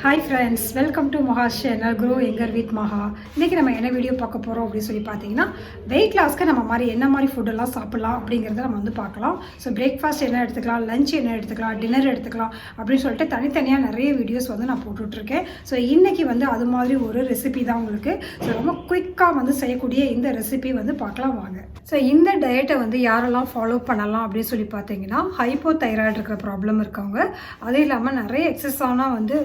Hi friends, welcome to MAHA's channel Grow Younger with MAHA. இன்னைக்கு நம்ம என்ன video பார்க்க போறோம் அப்படி சொல்லி பாத்தீங்கன்னா weight lossக்கு நம்ம மாதிரி என்ன மாதிரி ஃபுட் எல்லாம் சாப்பிடலாம் அப்படிங்கறத நம்ம வந்து பார்க்கலாம். சோ பிரேக்ஃபாஸ்ட் என்ன எடுத்துக்கலாம், லஞ்ச் என்ன எடுத்துக்கலாம், டின்னர் எடுத்துக்கலாம் அப்படி சொல்லிட்டு தனித்தனியா நிறைய வீடியோஸ் வந்து நான் போட்டுட்டு இருக்கேன். சோ இன்னைக்கு வந்து அது மாதிரி ஒரு ரெசிபி தான் உங்களுக்கு. சோ ரொம்ப குயிக்கா வந்து செய்யக்கூடிய இந்த ரெசிபி வந்து பார்க்கலாம் வாங்க. சோ இந்த டயட்டை வந்து யாரெல்லாம் ஃபாலோ பண்ணலாம் அப்படி சொல்லி பாத்தீங்கன்னா ஹைப்போதைராய்டு இருக்கிற ப்ராப்ளம் இருக்கவங்க, அதே இல்லாம நிறைய எக்ஸஸ் ஆனா வந்து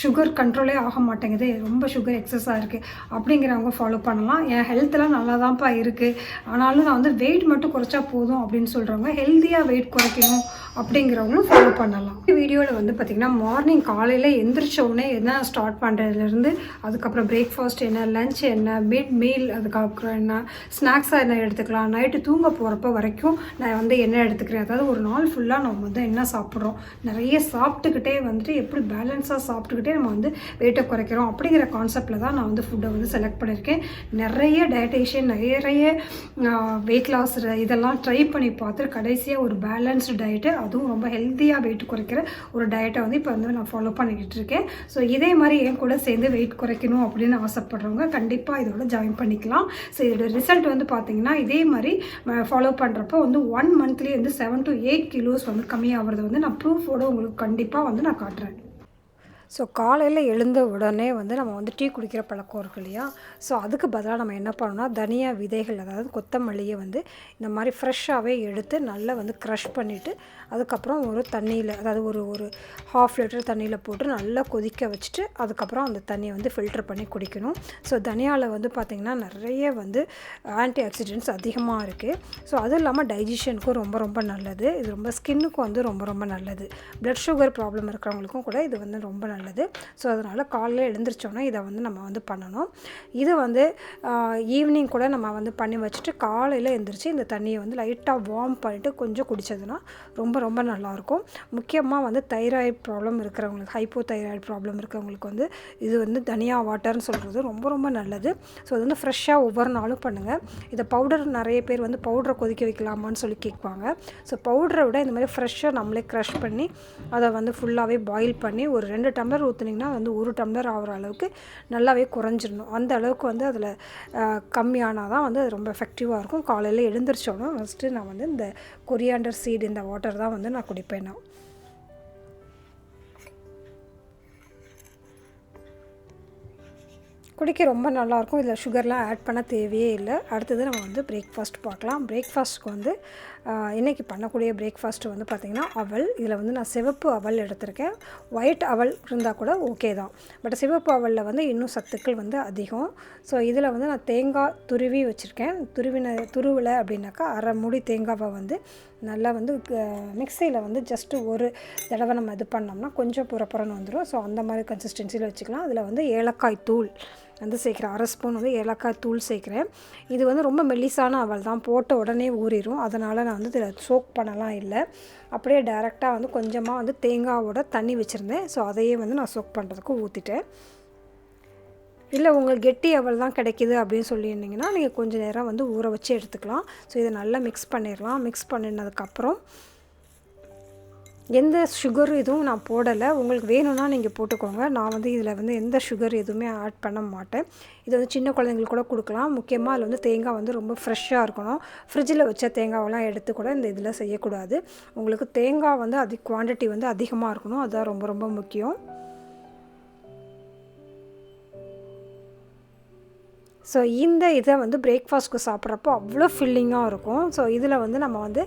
சுகர் கண்ட்ரோலே ஆக மாட்டேங்குது, ரொம்ப சுகர் எக்ஸஸாக இருக்குது அப்படிங்கிறவங்க ஃபாலோ பண்ணலாம். என் ஹெல்த்லாம் நல்லா தான்ப்பா இருக்குது, ஆனாலும் நான் வந்து வெயிட் மட்டும் குறைச்சா போதும் அப்படின்னு சொல்கிறவங்க, ஹெல்த்தியாக வெயிட் குறைக்கணும் அப்படிங்கிறவங்களும் ஃபாலோ பண்ணலாம். வீடியோவில் வந்து பார்த்திங்கன்னா மார்னிங் காலையில் எந்திரிச்சோடனே என்ன ஸ்டார்ட் பண்ணுறதுலேருந்து அதுக்கப்புறம் பிரேக்ஃபாஸ்ட் என்ன, லஞ்ச் என்ன, மிட் மீல், அதுக்கப்புறம் என்ன ஸ்நாக்ஸாக என்ன எடுத்துக்கலாம், நைட்டு தூங்க போகிறப்ப வரைக்கும் நான் வந்து என்ன எடுத்துக்கிறேன், அதாவது ஒரு நாள் ஃபுல்லாக நம்ம வந்து என்ன சாப்பிட்றோம், நிறைய சாப்பிட்டுக்கிட்டே வந்துட்டு எப்படி பேலன்ஸாக சாப்பிட்டுக்கிட்டே நம்ம வந்து வெயிட்டை குறைக்கிறோம் அப்படிங்கிற கான்செப்டில் தான் நான் வந்து ஃபுட்டை வந்து செலக்ட் பண்ணியிருக்கேன். நிறைய டயட்டேஷியன், நிறைய வெயிட் லாஸ் இதெல்லாம் ட்ரை பண்ணி பார்த்துட்டு கடைசியாக ஒரு பேலன்ஸ்டு டயட்டு, அதுவும் ரொம்ப ஹெல்த்தியாக வெயிட் குறைக்கிற ஒரு டயட்டை வந்து இப்போ வந்து நான் ஃபாலோ பண்ணிக்கிட்டு இருக்கேன். ஸோ இதே மாதிரி என் கூட சேர்ந்து வெயிட் குறைக்கணும் அப்படின்னு ஆசைப்படுறவங்க கண்டிப்பாக இதோட ஜாயின் பண்ணிக்கலாம். ஸோ இதோட ரிசல்ட் வந்து பார்த்தீங்கன்னா இதே மாதிரி ஃபாலோ பண்ணுறப்போ வந்து 1 மந்த்லேயே வந்து 7 to 8 கிலோஸ் வந்து கம்மியாகிறது வந்து நான் ப்ரூஃபோடு உங்களுக்கு கண்டிப்பாக வந்து நான் காட்டுறேன். ஸோ காலையில் எழுந்த உடனே வந்து நம்ம வந்து டீ குடிக்கிற பழக்கம் இருக்கு இல்லையா, ஸோ அதுக்கு பதிலாக நம்ம என்ன பண்ணோம்னா தனியா விதைகள், அதாவது கொத்தமல்லியை வந்து இந்த மாதிரி ஃப்ரெஷ்ஷாகவே எடுத்து நல்லா வந்து க்ரஷ் பண்ணிவிட்டு அதுக்கப்புறம் ஒரு தண்ணியில், அதாவது ஒரு 1/2 லிட்டர் தண்ணியில் போட்டு நல்லா கொதிக்க வச்சுட்டு அதுக்கப்புறம் அந்த தண்ணியை வந்து ஃபில்டர் பண்ணி குடிக்கணும். ஸோ தனியாவில் வந்து பார்த்திங்கன்னா நிறைய வந்து ஆன்டி ஆக்சிடென்ட்ஸ் அதிகமாக இருக்குது. ஸோ அதுவும் இல்லாமல் டைஜஷனுக்கும் ரொம்ப ரொம்ப நல்லது, இது ரொம்ப ஸ்கின்னுக்கும் வந்து ரொம்ப ரொம்ப நல்லது, ப்ளட் சுகர் ப்ராப்ளம் இருக்கிறவங்களுக்கும் கூட இது வந்து ரொம்ப நல்லது. ஸோ அதனால் காலையில் எழுந்திரிச்சோன்னா இதை வந்து நம்ம வந்து பண்ணணும். இது வந்து ஈவினிங் கூட நம்ம வந்து பண்ணி வச்சுட்டு காலையில் எழுந்திரிச்சு இந்த தண்ணியை வந்து லைட்டாக வார்ம் பண்ணிவிட்டு கொஞ்சம் குடித்ததுன்னா ரொம்ப ரொம்ப நல்லாயிருக்கும். முக்கியமாக வந்து தைராய்டு ப்ராப்ளம் இருக்கிறவங்களுக்கு, ஹைப்போதைராய்டு ப்ராப்ளம் இருக்கிறவங்களுக்கு வந்து இது வந்து தனியா வாட்டர்னு சொல்கிறது ரொம்ப ரொம்ப நல்லது. ஸோ அது வந்து ஃப்ரெஷ்ஷாக ஒவ்வொரு நாளும் பண்ணுங்கள். இதை பவுடர் நிறைய பேர் வந்து பவுடரை கொதிக்க வைக்கலாமான்னு சொல்லி கேட்பாங்க. ஸோ பவுடரை விட இந்த மாதிரி ஃப்ரெஷ்ஷாக நம்மளே க்ரஷ் பண்ணி அதை வந்து ஃபுல்லாகவே பாயில் பண்ணி ஒரு 2 டம்ளர் ஊற்றுனிங்கன்னா வந்து 1 டம்ளர் ஆகிற அளவுக்கு நல்லாவே குறைஞ்சிடணும். அந்த அளவுக்கு வந்து அதில் கம்மியானால் தான் வந்து அது ரொம்ப எஃபெக்டிவாக இருக்கும். காலையில் எழுந்திரிச்சோன்னா ஃபஸ்ட்டு நான் வந்து இந்த கொரியாண்டர் சீட், இந்த வாட்டர் தான் வந்து நான் குடிப்பேன். நான் குடிக்க ரொம்ப நல்லாயிருக்கும். இதில் சுகர்லாம் ஆட் பண்ண தேவையே இல்லை. அடுத்தது நம்ம வந்து பிரேக்ஃபாஸ்ட் பார்க்கலாம். பிரேக்ஃபாஸ்ட்டுக்கு வந்து இன்றைக்கி பண்ணக்கூடிய பிரேக்ஃபாஸ்ட்டு வந்து பார்த்திங்கன்னா அவல். இதில் வந்து நான் சிவப்பு அவல் எடுத்திருக்கேன். ஒயிட் அவல் இருந்தால் கூட ஓகே தான், பட் சிவப்பு அவலில் வந்து இன்னும் சத்துக்கள் வந்து அதிகம். ஸோ இதில் வந்து நான் தேங்காய் துருவி வச்சுருக்கேன். துருவலை அப்படின்னாக்கா அரை மூடி தேங்காவை வந்து நல்லா வந்து மிக்சியில் வந்து ஜஸ்ட்டு ஒரு தடவை நம்ம இது பண்ணோம்னா கொஞ்சம் புறப்புறன்னு வந்துடும். ஸோ அந்த மாதிரி கன்சிஸ்டன்சியில் வச்சுக்கலாம். அதில் வந்து ஏலக்காய் தூள் வந்து சேர்க்குறேன், 1/2 ஸ்பூன் வந்து ஏலக்காய் தூள் சேர்க்குறேன். இது வந்து ரொம்ப மெல்லிசான அவல் தான், போட்ட உடனே ஊறிடும். அதனால் நான் வந்து இதில் சோக் பண்ணலாம் இல்லை, அப்படியே டைரெக்டாக வந்து கொஞ்சமாக வந்து தேங்காவோட தண்ணி வச்சுருந்தேன். ஸோ அதையே வந்து நான் சோக் பண்ணுறதுக்கு ஊற்றிட்டேன். இல்லை உங்களுக்கு கெட்டி அவல் தான் கிடைக்கிது அப்படின்னு சொல்லியிருந்தீங்கன்னா நீங்கள் கொஞ்சம் நேரம் வந்து ஊற வச்சு எடுத்துக்கலாம். ஸோ இதை நல்லா மிக்ஸ் பண்ணிடலாம். மிக்ஸ் பண்ணினதுக்கப்புறம் எந்த சுகர் எதுவும் நான் போடலை, உங்களுக்கு வேணும்னா நீங்கள் போட்டுக்கோங்க. நான் வந்து இதில் வந்து எந்த சுகர் எதுவுமே ஆட் பண்ண மாட்டேன். இது வந்து சின்ன குழந்தைங்களுக்கு கூட கொடுக்கலாம். முக்கியமாக அதில் வந்து தேங்காய் வந்து ரொம்ப ஃப்ரெஷ்ஷாக இருக்கணும். ஃப்ரிட்ஜில் வச்ச தேங்காவெல்லாம் எடுத்து கூட இந்த இதில் செய்யக்கூடாது. உங்களுக்கு தேங்காய் வந்து குவான்டிட்டி வந்து அதிகமாக இருக்கணும், அதுதான் ரொம்ப ரொம்ப முக்கியம். ஸோ இந்த இதை வந்து பிரேக்ஃபாஸ்ட்க்கு சாப்பிட்றப்போ அவ்வளோ ஃபில்லிங்காக இருக்கும். ஸோ இதில் வந்து நம்ம வந்து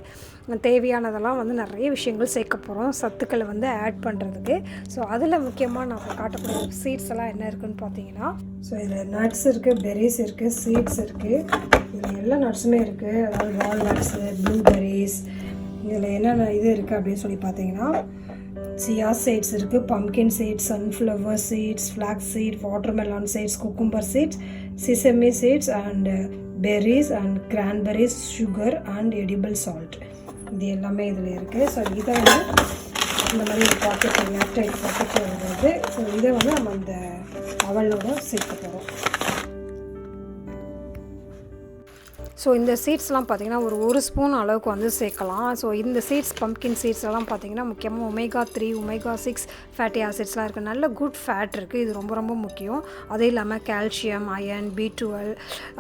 தேவையானதெல்லாம் வந்து நிறைய விஷயங்கள் சேர்க்க போகிறோம் சத்துக்களை வந்து ஆட் பண்ணுறதுக்கு. ஸோ அதில் முக்கியமாக நான் காட்டக்கூடிய சீட்ஸ் எல்லாம் என்ன இருக்குதுன்னு பார்த்தீங்கன்னா, ஸோ இதில் நட்ஸ் இருக்குது, பெரிஸ் இருக்குது, சீட்ஸ் இருக்குது. இதில் எல்லா நட்ஸுமே இருக்குது, அதாவது வால்நட்ஸு, ப்ளூபெரிஸ். இதில் என்னென்ன இது இருக்குது அப்படின்னு சொல்லி பார்த்தீங்கன்னா சியா சீட்ஸ் இருக்குது, pumpkin seeds, sunflower seeds, flax seed, watermelon seeds, cucumber seeds, sesame seeds and berries and cranberries, sugar and edible salt. இது எல்லாமே இதில் இருக்குது. ஸோ இதை வந்து இந்த மாதிரி ஒரு பாக்கெட், ஏர்டைட் பாக்கெட்டில் வருது. ஸோ இதை வந்து நம்ம இந்த அவலோட சேர்க்க போகிறோம். ஸோ இந்த சீட்ஸ்லாம் பார்த்திங்கன்னா ஒரு ஸ்பூன் அளவுக்கு வந்து சேர்க்கலாம். ஸோ இந்த சீட்ஸ் பம்ப்கின் சீட்ஸ் எல்லாம் பார்த்திங்கன்னா முக்கியமாக omega-3 omega-6 ஃபேட்டி ஆசிட்ஸ்லாம் இருக்குது. நல்ல குட் ஃபேட் இருக்குது. இது ரொம்ப ரொம்ப முக்கியம். அது இல்லாமல் கால்சியம், அயன், B12,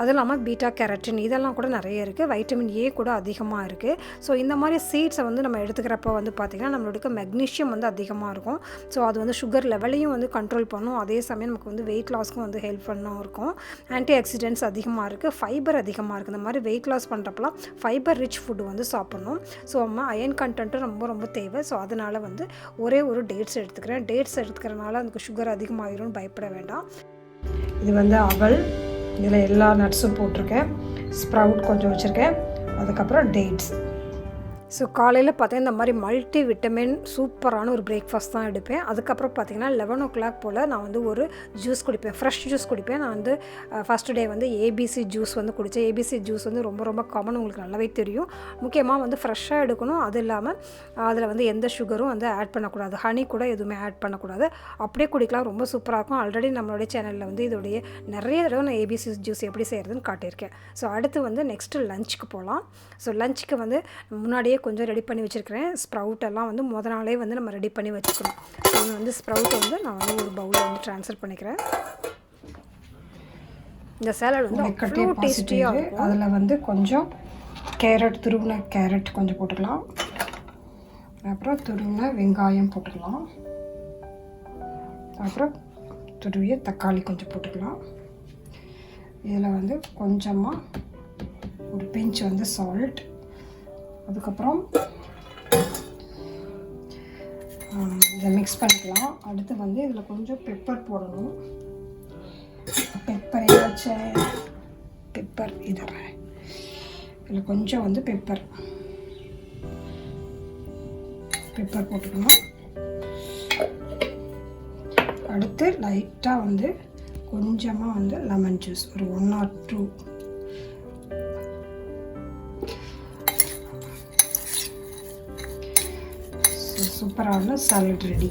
அது இல்லாமல் பீட்டா கேரட்டின் இதெல்லாம் கூட நிறைய இருக்குது. வைட்டமின் ஏ கூட அதிகமாக இருக்குது. ஸோ இந்த மாதிரி சீட்ஸை வந்து நம்ம எடுத்துக்கிறப்ப வந்து பார்த்திங்கன்னா நம்மளுக்கு மெக்னீஷியம் வந்து அதிகமாக இருக்கும். ஸோ அது வந்து சுகர் லெவலையும் வந்து கண்ட்ரோல் பண்ணும். அதே சமயம் நமக்கு வந்து வெயிட் லாஸ்க்கும் வந்து ஹெல்ப் பண்ணவும் இருக்கும். ஆன்டி ஆக்சிடென்ட்ஸ் அதிகமாக இருக்குது. ஃபைபர் அதிகமாக இருக்குது. இந்த மாதிரி வெயிட் லாஸ் பண்ணுறப்பலாம் ஃபைபர் ரிச் ஃபுட்டு வந்து சாப்பிட்ணும். ஸோ நம்ம அயன் கண்டென்ட்டும் ரொம்ப ரொம்ப தேவை. ஸோ அதனால் வந்து ஒரே ஒரு டேட்ஸ் எடுத்துக்கிறேன். டேட்ஸ் எடுத்துக்கிறனால எனக்கு சுகர் அதிகமாகிடும்னு பயப்பட வேண்டாம். இது வந்து அவல், இதில் எல்லா நட்ஸும் போட்டிருக்கேன். ஸ்ப்ரவுட் கொஞ்சம் வச்சுருக்கேன். அதுக்கப்புறம் டேட்ஸ். ஸோ காலையில் பார்த்தீங்கன்னா இந்த மாதிரி மல்டி விட்டமின் சூப்பரான ஒரு பிரேக்ஃபாஸ்ட் தான் எடுப்பேன். அதுக்கப்புறம் பார்த்திங்கன்னா 11 o'clock போல் நான் வந்து ஒரு ஜூஸ் குடிப்பேன். ஃப்ரெஷ் ஜூஸ் குடிப்பேன். நான் வந்து ஃபஸ்ட் டே வந்து ஏபிசி ஜூஸ் வந்து குடித்தேன். ஏபிசி ஜூஸ் வந்து ரொம்ப ரொம்ப காமன், உங்களுக்கு நல்லாவே தெரியும். முக்கியமாக வந்து ஃப்ரெஷ்ஷாக எடுக்கணும். அது இல்லாமல் அதில் வந்து எந்த சுகரும் வந்து ஆட் பண்ணக்கூடாது. ஹனி கூட எதுவுமே ஆட் பண்ணக்கூடாது. அப்படியே குடிக்கலாம். ரொம்ப சூப்பராக இருக்கும். ஆல்ரெடி நம்மளுடைய சேனலில் வந்து இதோடைய நிறைய தடவை நான் ஏபிசி ஜூஸ் எப்படி செய்கிறதுன்னு காட்டியிருக்கேன். ஸோ அடுத்து வந்து நெக்ஸ்ட்டு லஞ்சுக்கு போகலாம். ஸோ லஞ்சுக்கு வந்து முன்னாடியே கொஞ்சம் ரெடி பண்ணி வச்சுருக்கிறேன். ஸ்ப்ரவுட் எல்லாம் வந்து முதல் நாளே வந்து நம்ம ரெடி பண்ணி வச்சுக்கணும். ஸோ வந்து ஸ்ப்ரவுட்டை வந்து நான் வந்து ஒரு பவுலில் வந்து ட்ரான்ஸ்ஃபர் பண்ணிக்கிறேன். இந்த சேலட் வந்து அவ்வளோ டேஸ்டியாக இருக்கும். அதில் வந்து கொஞ்சம் கேரட், துருவின கேரட் கொஞ்சம் போட்டுக்கலாம். அப்புறம் துருவின வெங்காயம் போட்டுக்கலாம். அப்புறம் துருவிய தக்காளி கொஞ்சம் போட்டுக்கலாம். இதில் வந்து கொஞ்சமாக ஒரு பிஞ்ச் வந்து சால்ட், அதுக்கப்புறம் இதை மிக்ஸ் பண்ணிக்கலாம். அடுத்து வந்து இதில் கொஞ்சம் பெப்பர் போடணும். பெப்பர் ஏதாச்சும் பெப்பர் இதில் கொஞ்சம் வந்து பெப்பர் போட்டுக்கணும். அடுத்து லைட்டாக வந்து கொஞ்சமாக வந்து லெமன் ஜூஸ் ஒரு 1 or 2. சூப்பரான சாலட் ரெடி.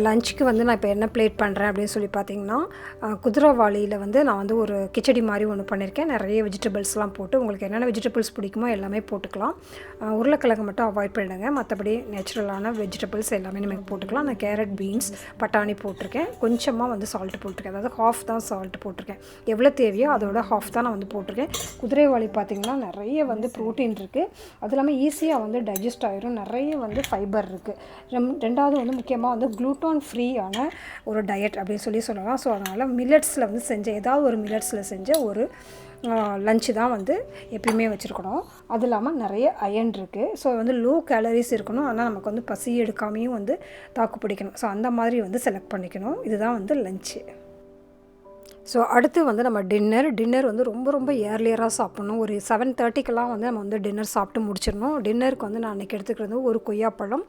லஞ்சுக்கு வந்து நான் இப்போ என்ன பிளேட் பண்ணுறேன் அப்படின்னு சொல்லி பார்த்தீங்கன்னா, குதிரைவாளியில் வந்து நான் வந்து ஒரு கிச்சடி மாதிரி ஒன்று பண்ணியிருக்கேன். நிறைய வெஜிடபிள்ஸ்லாம் போட்டு, உங்களுக்கு என்னென்ன வெஜிடபிள்ஸ் பிடிக்குமோ எல்லாமே போட்டுக்கலாம். உருளைக்கிழங்கு மட்டும் அவாய்ட் பண்ணிடுங்க. மற்றபடி நேச்சுரலான வெஜிடபிள்ஸ் எல்லாமே நம்ம போட்டுக்கலாம். நான் கேரட், பீன்ஸ், பட்டாணி போட்டிருக்கேன். கொஞ்சமாக வந்து சால்ட்டு போட்டிருக்கேன். அதாவது ஹாஃப் தான் சால்ட்டு போட்டிருக்கேன். எவ்வளோ தேவையோ அதோட ஹாஃப் தான் நான் வந்து போட்டிருக்கேன். குதிரைவாளி பார்த்திங்கன்னா நிறைய வந்து ப்ரோட்டீன் இருக்குது. அது இல்லாமல் ஈஸியாக வந்து டைஜஸ்ட் ஆகிரும். நிறைய வந்து ஃபைபர் இருக்குது. ரெண்டாவது வந்து முக்கியமாக வந்து குளூட்டான் ஃப்ரீயான ஒரு டயட் அப்படின்னு சொல்லலாம். ஸோ அதனால் மில்லட்ஸில் வந்து செஞ்ச ஏதாவது ஒரு மில்லட்ஸில் செஞ்ச ஒரு லஞ்சு தான் வந்து எப்பயுமே வச்சுருக்கணும். அது இல்லாமல் நிறைய அயன் இருக்குது. ஸோ வந்து லோ கேலரிஸ் இருக்கணும். ஆனால் நமக்கு வந்து பசி எடுக்காமையும் வந்து தாக்கு பிடிக்கணும். ஸோ அந்த மாதிரி வந்து செலக்ட் பண்ணிக்கணும். இதுதான் வந்து லஞ்சு. ஸோ அடுத்து வந்து நம்ம டின்னர் வந்து ரொம்ப ரொம்ப ஏர்லியராக சாப்பிட்ணும். ஒரு 7:30க்கெல்லாம் வந்து நம்ம வந்து டின்னர் சாப்பிட்டு முடிச்சிடணும். டின்னருக்கு வந்து நான் இன்றைக்கி எடுத்துக்கிறது ஒரு கொய்யாப்பழம்,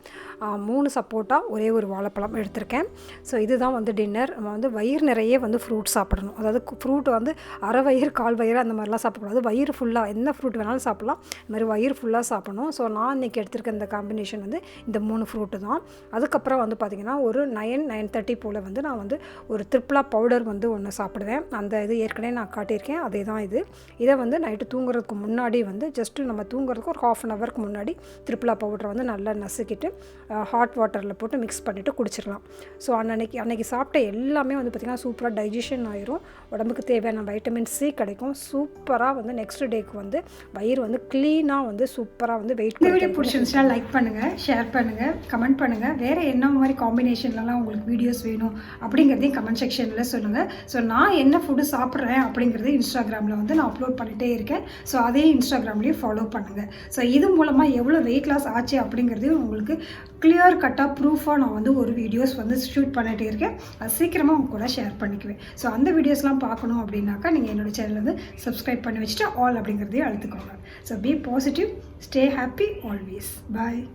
3 சப்போட்டா, ஒரே ஒரு வாழைப்பழம் எடுத்திருக்கேன். ஸோ இதுதான் வந்து டின்னர். நம்ம வந்து வயிறு நிறைய வந்து ஃப்ரூட் சாப்பிடணும். அதாவது ஃப்ரூட் வந்து அரை வயிறு, கால் வயிறு அந்த மாதிரிலாம் சாப்பிடக்கூடாது. வயிறு ஃபுல்லாக என்ன ஃப்ரூட் வேணாலும் சாப்பிட்லாம். இந்த மாதிரி வயிறு ஃபுல்லாக சாப்பிடணும். ஸோ நான் இன்றைக்கி எடுத்திருக்க இந்த காம்பினேஷன் வந்து இந்த 3 ஃப்ரூட்டு தான். அதுக்கப்புறம் வந்து பார்த்திங்கன்னா ஒரு 9:30 போல் வந்து நான் வந்து ஒரு திரிப்ளா பவுடர் வந்து ஒன்று சாப்பிடுவேன். அந்த இது ஏற்கனவே நான் காட்டியிருக்கேன். அதே தான் இதை வந்து நைட்டு தூங்குறதுக்கு முன்னாடி வந்து ஜஸ்ட்டு நம்ம தூங்குறதுக்கு ஒரு 1/2 hour முன்னாடி திரிப்ளா பவுடரை வந்து நல்லா நசுக்கிட்டு ஹாட் வாட்டரில் போட்டு மிக்ஸ் பண்ணிவிட்டு குடிச்சிடலாம். ஸோ அன்றைக்கி சாப்பிட்ட எல்லாமே வந்து பார்த்திங்கன்னா சூப்பராக டைஜஷன் ஆயிரும். உடம்புக்கு தேவையான வைட்டமின் சி கிடைக்கும். சூப்பராக வந்து நெக்ஸ்ட் டேக்கு வந்து வயிறு வந்து க்ளீனாக வந்து சூப்பராக வந்து வெயிட் வீடியோ பிடிச்சிருந்துச்சுன்னா லைக் பண்ணுங்கள், ஷேர் பண்ணுங்கள், கமெண்ட் பண்ணுங்கள். வேறு என்ன மாதிரி காம்பினேஷன்லலாம் உங்களுக்கு வீடியோஸ் வேணும் அப்படிங்கிறதையும் கமெண்ட் செக்ஷனில் சொல்லுங்கள். ஸோ நான் என்ன ஃபுட்டு சாப்பிட்றேன் அப்படிங்கிறது இன்ஸ்டாகிராமில் வந்து நான் அப்லோட் பண்ணிகிட்டே இருக்கேன். ஸோ அதையும் இன்ஸ்டாகிராம்லேயும் ஃபாலோ பண்ணுங்கள். ஸோ இது மூலமாக எவ்வளோ வெயிட் லாஸ் ஆச்சு அப்படிங்கிறதையும் உங்களுக்கு கிளியர் கட்டாக ப்ரூஃபாக நான் வந்து ஒரு வீடியோஸ் வந்து ஷூட் பண்ணிகிட்டே இருக்கேன். அது சீக்கிரமாக உங்க கூட ஷேர் பண்ணிக்குவேன். ஸோ அந்த வீடியோஸ்லாம் பார்க்கணும் அப்படின்னாக்கா நீங்கள் என்னோடய சேனல் வந்து சப்ஸ்கிரைப் பண்ணி வச்சுட்டு ஆல் அப்படிங்கிறதையும் அழுத்துக்கோங்க. So be positive, stay happy always. Bye.